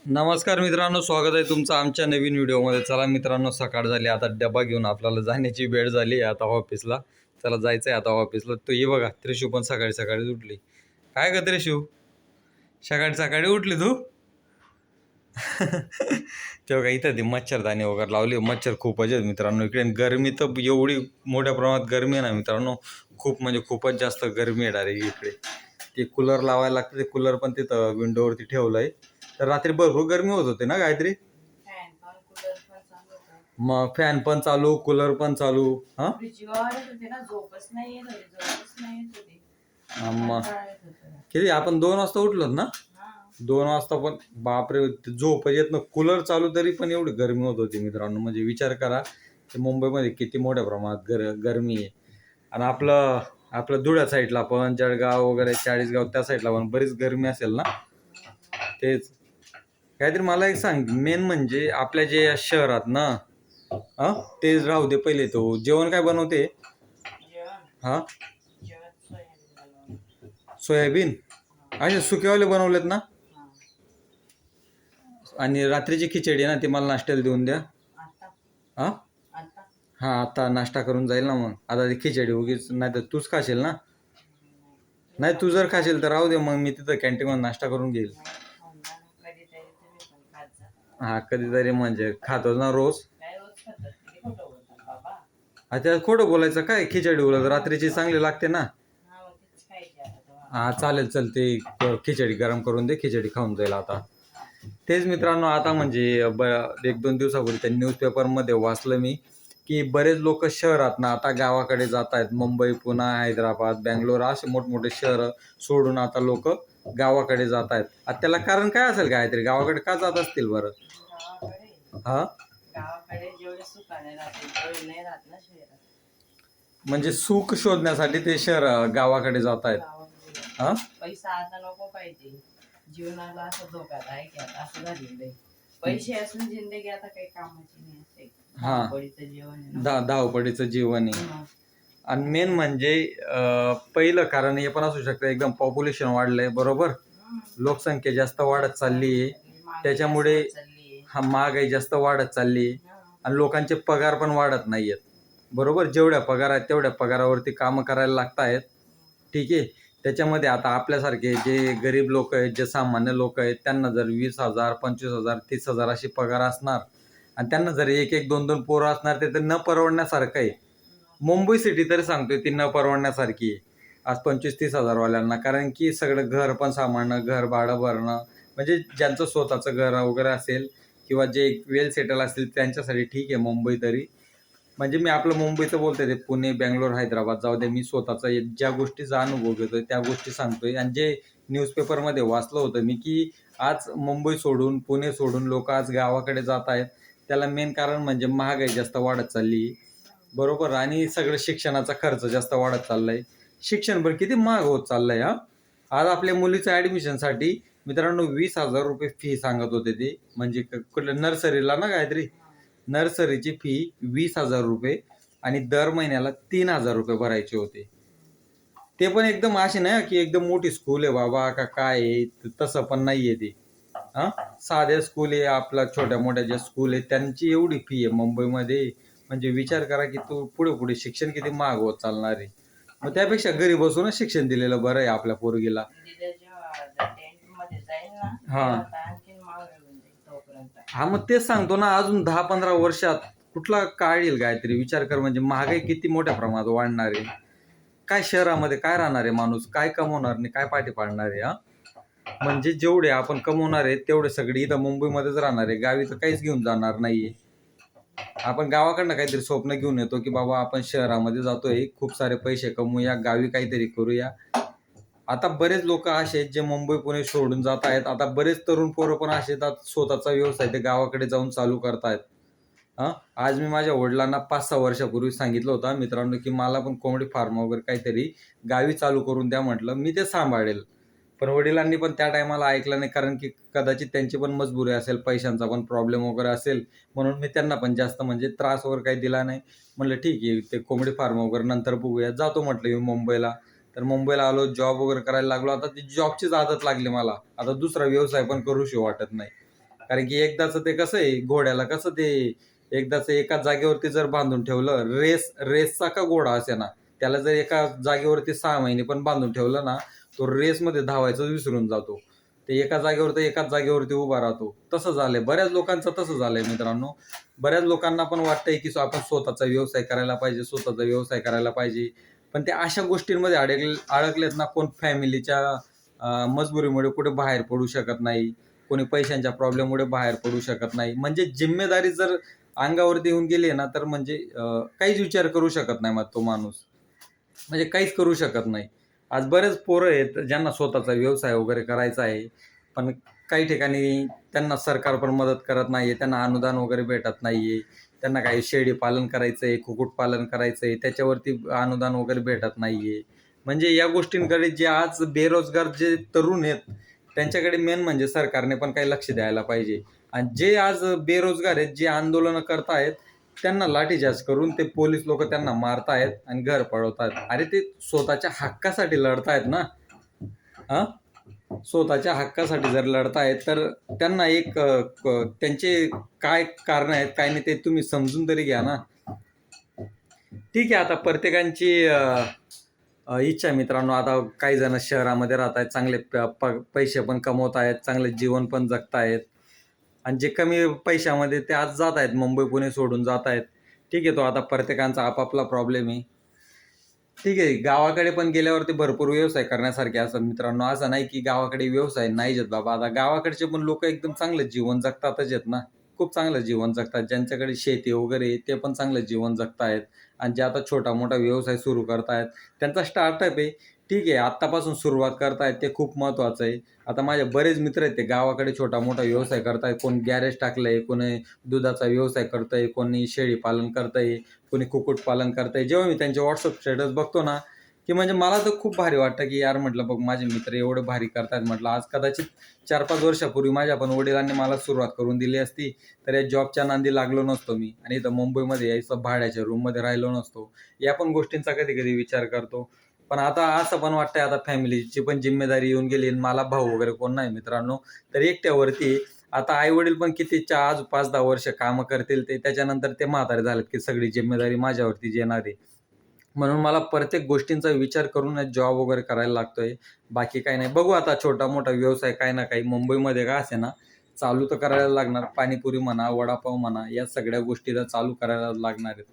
नमस्कार मित्रांनो, स्वागत आहे तुमचं आमच्या नवीन व्हिडिओमध्ये. चला मित्रांनो, सकाळ झाली, आता डबा घेऊन आपल्याला जाण्याची वेळ झाली आहे आता ऑफिसला. चला जायचं आहे आता ऑफिसला. तो ये बघा, त्रिशू पण सकाळी सकाळी उठली. काय ग त्रिशू, सकाळी सकाळी उठली तू? तेव्हा इथं ती मच्छरदाणी वगैरे लावली. मच्छर खूपच आहेत मित्रांनो इकडे. गरमी तर एवढी मोठ्या प्रमाणात गरमी आहे ना मित्रांनो, खूप म्हणजे खूपच जास्त गरमी आहे डायरेक्ट इकडे. ते कूलर लावायला लागतं, ते कूलर पण तिथं विंडोवरती ठेवलं आहे. तर रात्री भरपूर गरमी होत होते ना गायत्री. मग फॅन पण चालू, कूलर पण चालू. हा मग किती आपण 2 वाजता उठलो ना. 2 वाजता पण बापरे, झोप येत ना. कूलर चालू तरी पण एवढी गरमी होत होती मित्रांनो. म्हणजे विचार करा की मुंबईमध्ये किती मोठ्या प्रमाणात गरमी आहे. आणि आपलं धुळ्या साईडला पण, जळगाव वगैरे, चाळीसगाव त्या साईडला पण बरीच गरमी असेल ना. तेच काहीतरी मला एक सांग, मेन म्हणजे आपल्या जे शहरात ना, ते राहू दे पहिले. तो जेवण काय बनवते? हा, सोयाबीन. असे सुकेवाले बनवलेत ना. आणि रात्रीची खिचडी ना, ती मला नाश्त्याला देऊन द्या. हा हा, आता नाश्ता करून जाईल ना. मग आता ती खिचडी उगीच, नाही तर तूच खाशील ना. नाही, तू जर खाशील तर राहू दे, मग मी तिथं कॅन्टीनमध्ये नाश्ता करून घेईल. हा, कधीतरी म्हणजे खातोच ना रोज. त्यात खोटं बोलायचं काय? खिचडी उलट रात्रीची चांगली लागते ना. हा चालेल, चल ते खिचडी गरम करून दे, खिचडी खाऊन जाईल आता. तेच मित्रांनो, आता म्हणजे 1-2 दिवसापूर्वी त्या न्यूजपेपरमध्ये वाचलं मी की बरेच लोक शहरात ना आता गावाकडे जात आहेत. मुंबई, पुणे, हैदराबाद, बँगलोर असे मोठमोठे शहरं सोडून आता लोक गावाकडे जात आहेत. आता त्याला कारण काय असेल? काहीतरी गावाकडे का जात असतील बरं? हा, म्हणजे सुख शोधण्यासाठी ते शहर गावाकडे जात आहेत. हा, पैसा आता नको पाहिजे जीवनाला, असं धोकादायक आहे असं झालेलं आहे. पैसे असून जिंदगी आता काही कामाची नाही असे. धावपळीचं जीवन, धावपळीचं जीवन आहे. आणि मेन म्हणजे पहिलं कारण हे पण असू शकतं, एकदम पॉप्युलेशन वाढलंय, बरोबर. लोकसंख्या जास्त वाढत चालली आहे, त्याच्यामुळे हा महागाई जास्त वाढत चालली आहे. आणि लोकांचे पगार पण वाढत नाहीयेत, बरोबर. जेवढ्या पगार आहेत तेवढ्या पगारावरती कामं करायला लागत आहेत. ठीक आहे. त्याच्यामध्ये आता आपल्यासारखे जे गरीब लोक आहेत, जे सामान्य लोक आहेत, त्यांना जर 20,000, 25,000, 30,000 अशी पगार असणार आणि त्यांना जर 1-1, 2-2 पोरं असणार, ते तर न परवडण्यासारखं आहे. मुंबई सिटी तरी सांगतोय ती न परवडण्यासारखी आहे आज 25-30,000 वाल्यांना. कारण की सगळं घर पण सांभाळणं, घर भाडं भरणं, म्हणजे ज्यांचं स्वतःचं घर वगैरे असेल किंवा जे वेल सेटल असतील त्यांच्यासाठी ठीक आहे मुंबई तरी. म्हणजे मी आपलं मुंबईचं बोलतोय, ते पुणे, बँगलोर, हैदराबाद जाऊ दे. मी स्वतःचा ज्या गोष्टीचा अनुभव घेतोय त्या गोष्टी सांगतोय. आणि जे न्यूजपेपरमध्ये वाचलं होतं मी की आज मुंबई सोडून, पुणे सोडून लोक आज गावाकडे जात आहेत. त्याला मेन कारण म्हणजे महागाई जास्त वाढत चालली, बरोबर. आणि सगळं शिक्षणाचा खर्च जास्त वाढत चाललाय. शिक्षण पण किती महाग होत चाललंय. आज आपल्या मुलीचं ॲडमिशनसाठी मित्रांनो 20,000 रुपये फी सांगत होते ते. म्हणजे कुठल्या नर्सरीला ना, काहीतरी नर्सरीची फी 20,000 रुपये आणि दर महिन्याला 3,000 रुपये भरायचे होते. ते पण एकदम असे नाही की एकदम मोठी स्कूल आहे बाबा का काय आहे, तसं पण नाहीये ते. साध्या स्कूल आहे, आपला छोट्या मोठ्या ज्या स्कूल आहेत त्यांची एवढी फी आहे मुंबईमध्ये. म्हणजे विचार करा की तू पुढे पुढे शिक्षण किती महाग होत चालणार आहे. मग त्यापेक्षा घरी बसूनच शिक्षण दिलेलं बरं आहे आपल्या पोरगीला. हा, मग तेच सांगतो ना, अजून 10-15 वर्षात कुठला काळ येईल काहीतरी विचार कर. म्हणजे महागाई किती मोठ्या प्रमाणात वाढणार आहे. काय शहरामध्ये काय राहणार आहे माणूस, काय कमवणार नाही, काय पाठी पाडणार आहे. म्हणजे जेवढे आपण कमवणार आहे तेवढे सगळे इथं मुंबईमध्येच राहणार आहे, गावी तर काहीच घेऊन जाणार नाहीये. आपण गावाकडनं काहीतरी स्वप्न घेऊन येतो की बाबा आपण शहरामध्ये जातोय, खूप सारे पैसे कमवूया, गावी काहीतरी करूया. आता बरेच लोक असे आहेत जे मुंबई पुणे सोडून जात आहेत. आता बरेच तरुण पोरं पण असे आहेत स्वतःचा व्यवसाय ते गावाकडे जाऊन चालू करतायत. आज मी माझ्या वडिलांना 5-6 वर्षापूर्वी सांगितलं होतं मित्रांनो की मला पण कोंबडी फार्म वगैरे काहीतरी गावी चालू करून द्या म्हटलं, मी ते सांभाळेल. पण वडिलांनी पण त्या टायमाला ऐकलं नाही, कारण की कदाचित त्यांची पण मजबुरी असेल, पैशांचा पण प्रॉब्लेम वगैरे असेल. म्हणून मी त्यांना पण जास्त म्हणजे त्रास वगैरे काही दिला नाही. म्हटलं ठीक आहे, ते कोंबडी फार्म वगैरे नंतर बघूया. जातो म्हटलं मी मुंबईला. तर मुंबईला आलो, जॉब वगैरे करायला लागलो. आता ती जॉबचीच आदत लागली मला. आता दुसरा व्यवसाय पण करूशी वाटत नाही. कारण की एकदाच ते कसं आहे, घोड्याला कसं ते एकदाच एका जागेवरती जर बांधून ठेवलं, रेसचा का घोडा असे ना, त्याला जर एका जागेवरती 6 महिने पण बांधून ठेवलं ना, तो रेसमध्ये धावायचं विसरून जातो. ते एका जागेवर तर एकाच जागेवरती उभा राहतो. तसं झालंय, बऱ्याच लोकांचं तसं झालंय मित्रांनो. बऱ्याच लोकांना पण वाटतंय की आपण स्वतःचा व्यवसाय करायला पाहिजे, स्वतःचा व्यवसाय करायला पाहिजे. पण ते अशा गोष्टींमध्ये अडकलेत ना, कोण फॅमिलीच्या मजबुरीमुळे कुठे बाहेर पडू शकत नाही, कोणी पैशांच्या प्रॉब्लेममुळे बाहेर पडू शकत नाही. म्हणजे जिम्मेदारी जर अंगावरती येऊन गेली ना, तर म्हणजे काहीच विचार करू शकत नाही मग तो माणूस, म्हणजे काहीच करू शकत नाही. आज बरेच पोरं आहेत ज्यांना स्वतःचा व्यवसाय वगैरे करायचा आहे, पण काही ठिकाणी त्यांना सरकार पण मदत करत नाहीये, त्यांना अनुदान वगैरे भेटत नाहीये. त्यांना काही शेळी पालन करायचंय, कुक्कुटपालन करायचंय, त्याच्यावरती अनुदान वगैरे भेटत नाहीये. म्हणजे या गोष्टींकडे जे आज बेरोजगार जे तरुण आहेत, त्यांच्याकडे मेन म्हणजे सरकारने पण काही लक्ष द्यायला पाहिजे. आणि जे आज बेरोजगार आहेत, जे आंदोलनं करतायत, त्यांना लाठीचार्ज करून ते पोलीस लोक त्यांना मारतायत आणि घर पळवतायत. अरे ते स्वतःच्या हक्कासाठी लढतायत ना. हा, स्वतःच्या हक्कासाठी जर लढतायत तर त्यांना एक त्यांचे काय कारण आहेत काय नाही ते तुम्ही समजून तरी घ्या ना. ठीक आहे, आता प्रत्येकांची इच्छा आहे मित्रांनो. आता काही जण शहरामध्ये राहत आहेत, चांगले पैसे पण कमवत आहेत, चांगले जीवन पण जगतायत. आणि जे कमी पैशामध्ये ते आज जात आहेत, मुंबई पुणे सोडून जात आहेत. ठीक आहे, तो आता प्रत्येकांचा आपापला प्रॉब्लेम आहे. ठीक आहे, गावाकडे पण गेल्यावरती भरपूर व्यवसाय करण्यासारखे असतात मित्रांनो. असं नाही की गावाकडे व्यवसाय नाहीच आहेत बाबा. आता गावाकडचे पण लोक एकदम चांगलं जीवन जगतातच आहेत ना, खूप चांगलं जीवन जगतात. ज्यांच्याकडे शेती वगैरे ते पण चांगलं जीवन जगतायत. आणि जे आता छोटा मोठा व्यवसाय सुरू करतायत, त्यांचा स्टार्टअप आहे, ठीक आहे, आत्तापासून सुरुवात करतायत, ते खूप महत्त्वाचं आहे. आता माझे बरेच मित्र आहेत, ते गावाकडे छोटा मोठा व्यवसाय करतायत. कोण गॅरेज टाकलंय, कोणी दुधाचा व्यवसाय करतंय, कोणी शेळी पालन करतंय, कोणी कुक्कुटपालन करतंय. जेव्हा मी त्यांचे व्हॉट्सअप स्टेटस बघतो ना, की म्हणजे मला तर खूप भारी वाटतं की यार, म्हटलं बघ माझे मित्र एवढे भारी करतायत. म्हटलं आज कदाचित 4-5 वर्षापूर्वी माझ्या पण वडिलांनी मला सुरुवात करून दिली असती तर या जॉबच्या नांदी लागलो नसतो मी, आणि इथं मुंबईमध्ये यायचं भाड्याच्या रूममध्ये राहिलो नसतो. या पण गोष्टींचा कधी कधी विचार करतो. पण आता असं पण वाटतंय, आता फॅमिलीची पण जिम्मेदारी येऊन गेली. मला भाऊ वगैरे कोण नाही मित्रांनो, तर एकट्यावरती. आता आई वडील पण किती आज 5-10 वर्ष कामं करतील, ते त्याच्यानंतर ते म्हातारे झालेत की सगळी जिम्मेदारी माझ्यावरती येणार आहे. म्हणून मला प्रत्येक गोष्टींचा विचार करून जॉब वगैरे करायला लागतोय. बाकी काही नाही, बघू आता छोटा मोठा व्यवसाय काही ना काही मुंबईमध्ये का असे ना चालू तर करायला लागणार. पाणीपुरी म्हणा, वडापाव म्हणा, या सगळ्या गोष्टी तर चालू करायला लागणार आहेत.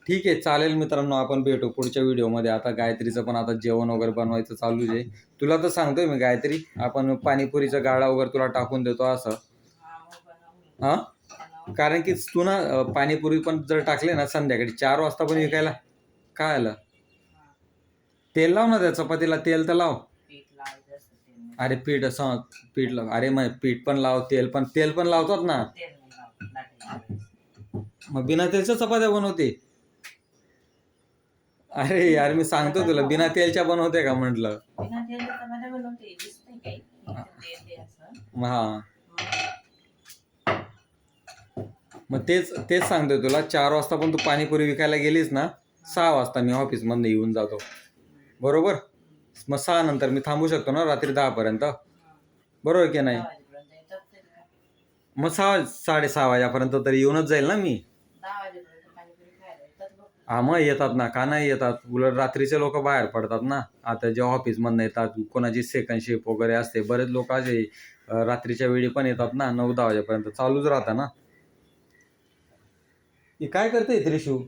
ठीक आहे, चालेल मित्रांनो, आपण भेटू पुढच्या व्हिडिओमध्ये. आता गायत्रीचं पण आता जेवण वगैरे बनवायचं चालूच आहे. तुला तर सांगतोय मी गायत्री, आपण पाणीपुरीचा गाळा वगैरे तुला टाकून देतो असं. हां, कारण की तू ना पाणीपुरी पण जर टाकले ना संध्याकाळी 4 वाजता पण विकायला, काय आलं, तेल लाव ना त्या चपातीला, तेल तर लाव. अरे पीठ असं पीठ लाव, अरे मग पीठ पण लाव, तेल पण लावतात ना. मग बिना तेलच्या चपात्या बनवते. अरे यार, मी सांगतो तुला, बिना तेलच्या बनवते का म्हटलं. हा, मग तेच सांगतोय तुला. 4 वाजता पण तू पाणीपुरी विकायला गेलीस ना, 6 वाजता मी ऑफिसमधनं येऊन जातो, बरोबर. मग 6 नंतर मी थांबू शकतो ना रात्री 10 पर्यंत, बरोबर की नाही. मग 6-6:30 वाजेपर्यंत तरी येऊनच जाईल ना मी. हा, मग येतात ना, का नाही येतात. उलट रात्रीचे लोक बाहेर पडतात ना. आता जे ऑफिसमधनं येतात, कोणाची सेकंड शिफ्ट वगैरे असते, बरेच लोक असे रात्रीच्या वेळी पण येतात ना, 9-10 वाजेपर्यंत चालूच राहतं ना. ती काय करते त्रिशू,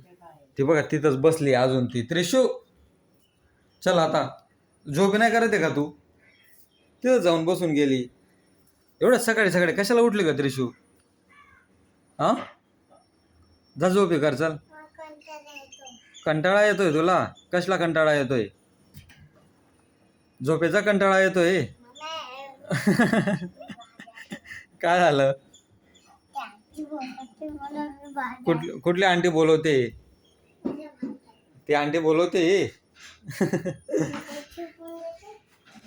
ती बघा तिथंच बसली अजून. ती त्रिशू, चल आता, झोप नाही करते का तू, तिथं जाऊन बसून गेली. एवढं सकाळी सकाळी कशाला उठली का त्रिशू. हा, जा झोपी कर, चल. कंटाळा येतोय तुला, कसला कंटाळा येतोय, झोपेचा कंटाळा येतोय. काय झालं, कुठली आंटी बोलवते, ती आंटी बोलवते.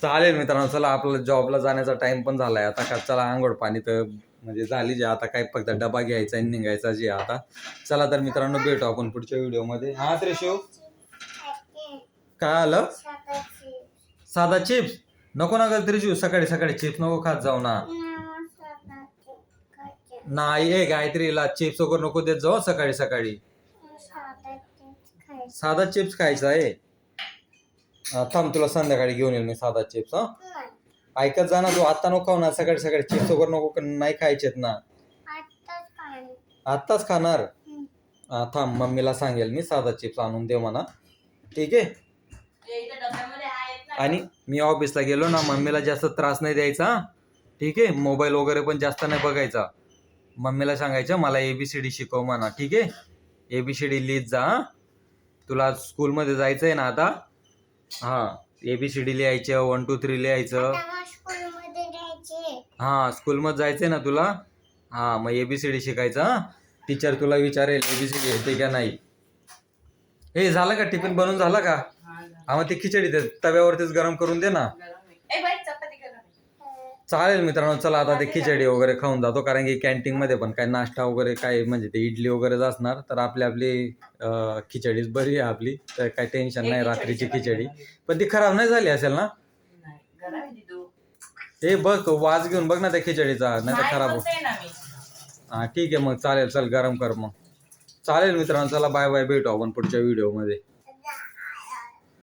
चालेल मित्रांनो, चला आपल्याला जॉबला जाण्याचा टाइम पण झालाय आता. का चला, आंघोळ पाणी तर म्हणजे झाली जे, आता काय फक्त डबा घ्यायचा आणि निघायचा जे आता. चला तर मित्रांनो, भेटू आपण पुढच्या व्हिडिओमध्ये. हा त्रिशू, काय आलं, साधा चिप्स नको ना ग त्रिशू, सकाळी सकाळी चिप्स नको खात जाऊ ना. नाही हे गायत्रीला चिप्स वगैरे नको देत जाऊ सकाळी सकाळी. साधा चिप्स खायचा आहे. थांब तुला संध्याकाळी घेऊन येईल मी साधा चिप्स. ऐकत जा ना तू, आता नको खाऊ ना, सकाळी सकाळी चिप्स वगैरे नको, नाही खायचेत ना. आत्ताच खाणार. थांब मम्मीला सांगेल मी साधा चिप्स आणून दे म्हणा. ठीक आहे. आणि मी ऑफिसला गेलो ना, मम्मीला जास्त त्रास नाही द्यायचा. ठीक आहे. मोबाईल वगैरे पण जास्त नाही बघायचा. मम्मीला सांगायचं मला ABCD शिकव म्हणा. ठीक आहे. ABCD लिहित जा. तुला स्कूलमध्ये जायचंय ना आता. हा ABCD लिहायचं, 1 2 3 लिहायचं. हा स्कूलमध्ये जायचंय ना तुला. हा मग ABCD शिकायचं. टीचर तुला विचारेल ABCD येते का नाही. हे झालं का, टिफिन बनवून झाला का? हा मग ते खिचडी दे तव्यावरतीच गरम करून दे ना. चालेल मित्रांनो, चला आता ते खिचडी वगैरे खाऊन जातो, कारण की कॅन्टीन मध्ये पण काय नाश्ता वगैरे काय म्हणजे ते इडली वगैरेच असणार. तर आपली खिचडीच बरी आहे आपली, तर काही टेन्शन नाही. रात्रीची खिचडी पण ती खराब नाही झाली असेल ना. हे बघ वाज घेऊन बघ ना त्या खिचडीचा, नाही तर खराब हो. हा ठीक आहे मग चालेल, चल गरम कर मग. चालेल मित्रांनो, चला बाय बाय, भेटू आपण पुढच्या व्हिडिओ मध्ये.